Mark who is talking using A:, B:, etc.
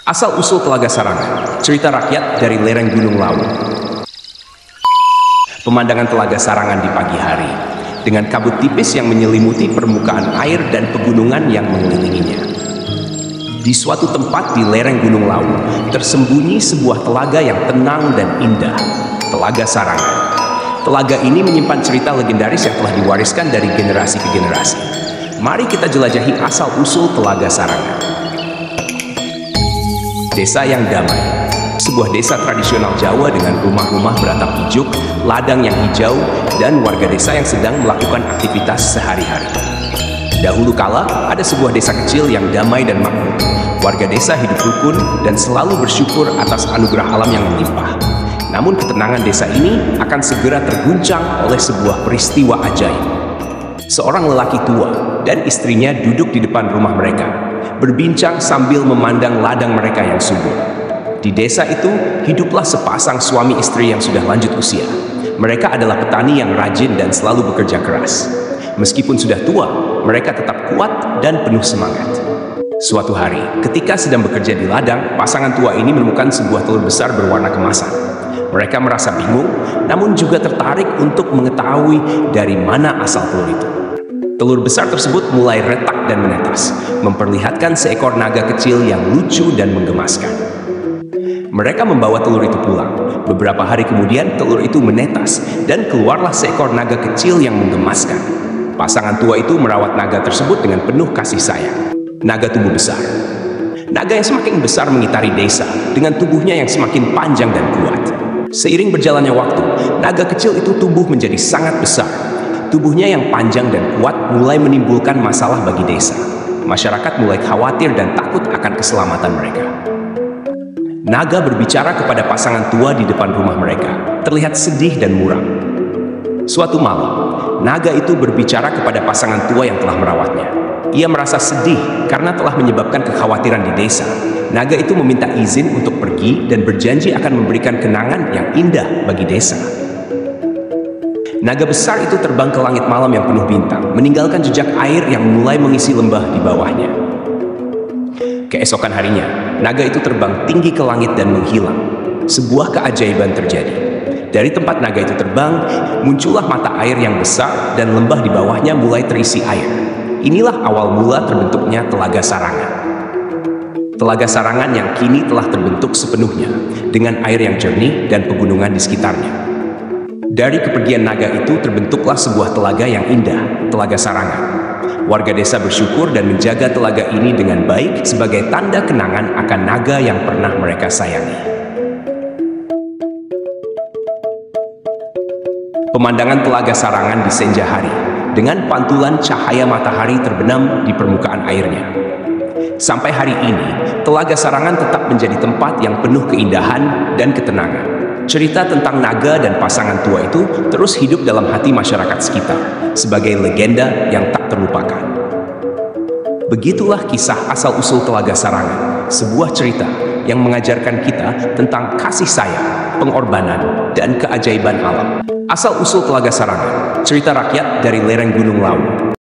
A: Asal-usul Telaga Sarangan, cerita rakyat dari lereng Gunung Lawu. Pemandangan Telaga Sarangan di pagi hari, dengan kabut tipis yang menyelimuti permukaan air dan pegunungan yang mengelilinginya. Di suatu tempat di lereng Gunung Lawu, tersembunyi sebuah telaga yang tenang dan indah, Telaga Sarangan. Telaga ini menyimpan cerita legendaris yang telah diwariskan dari generasi ke generasi. Mari kita jelajahi asal-usul Telaga Sarangan. Desa yang damai, sebuah desa tradisional Jawa dengan rumah-rumah beratap ijuk, ladang yang hijau, dan warga desa yang sedang melakukan aktivitas sehari-hari. Dahulu kala, ada sebuah desa kecil yang damai dan makmur. Warga desa hidup rukun dan selalu bersyukur atas anugerah alam yang melimpah. Namun ketenangan desa ini akan segera terguncang oleh sebuah peristiwa ajaib. Seorang lelaki tua dan istrinya duduk di depan rumah mereka, berbincang sambil memandang ladang mereka yang subur. Di desa itu, hiduplah sepasang suami istri yang sudah lanjut usia. Mereka adalah petani yang rajin dan selalu bekerja keras. Meskipun sudah tua, mereka tetap kuat dan penuh semangat. Suatu hari, ketika sedang bekerja di ladang, pasangan tua ini menemukan sebuah telur besar berwarna kemasan. Mereka merasa bingung, namun juga tertarik untuk mengetahui dari mana asal telur itu. Telur besar tersebut mulai retak dan menetas, memperlihatkan seekor naga kecil yang lucu dan menggemaskan. Mereka membawa telur itu pulang. Beberapa hari kemudian, telur itu menetas, dan keluarlah seekor naga kecil yang menggemaskan. Pasangan tua itu merawat naga tersebut dengan penuh kasih sayang. Naga tubuh besar. Naga yang semakin besar mengitari desa, dengan tubuhnya yang semakin panjang dan kuat. Seiring berjalannya waktu, naga kecil itu tumbuh menjadi sangat besar. Tubuhnya yang panjang dan kuat mulai menimbulkan masalah bagi desa. Masyarakat mulai khawatir dan takut akan keselamatan mereka. Naga berbicara kepada pasangan tua di depan rumah mereka, terlihat sedih dan muram. Suatu malam, naga itu berbicara kepada pasangan tua yang telah merawatnya. Ia merasa sedih karena telah menyebabkan kekhawatiran di desa. Naga itu meminta izin untuk pergi dan berjanji akan memberikan kenangan yang indah bagi desa. Naga besar itu terbang ke langit malam yang penuh bintang, meninggalkan jejak air yang mulai mengisi lembah di bawahnya. Keesokan harinya, naga itu terbang tinggi ke langit dan menghilang. Sebuah keajaiban terjadi. Dari tempat naga itu terbang, muncullah mata air yang besar dan lembah di bawahnya mulai terisi air. Inilah awal mula terbentuknya Telaga Sarangan. Telaga Sarangan yang kini telah terbentuk sepenuhnya, dengan air yang jernih dan pegunungan di sekitarnya. Dari kepergian naga itu terbentuklah sebuah telaga yang indah, Telaga Sarangan. Warga desa bersyukur dan menjaga telaga ini dengan baik sebagai tanda kenangan akan naga yang pernah mereka sayangi. Pemandangan Telaga Sarangan di senja hari, dengan pantulan cahaya matahari terbenam di permukaan airnya. Sampai hari ini, Telaga Sarangan tetap menjadi tempat yang penuh keindahan dan ketenangan. Cerita tentang naga dan pasangan tua itu terus hidup dalam hati masyarakat sekitar sebagai legenda yang tak terlupakan. Begitulah kisah asal-usul Telaga Sarangan, sebuah cerita yang mengajarkan kita tentang kasih sayang, pengorbanan, dan keajaiban alam. Asal-usul Telaga Sarangan, cerita rakyat dari lereng Gunung Lawu.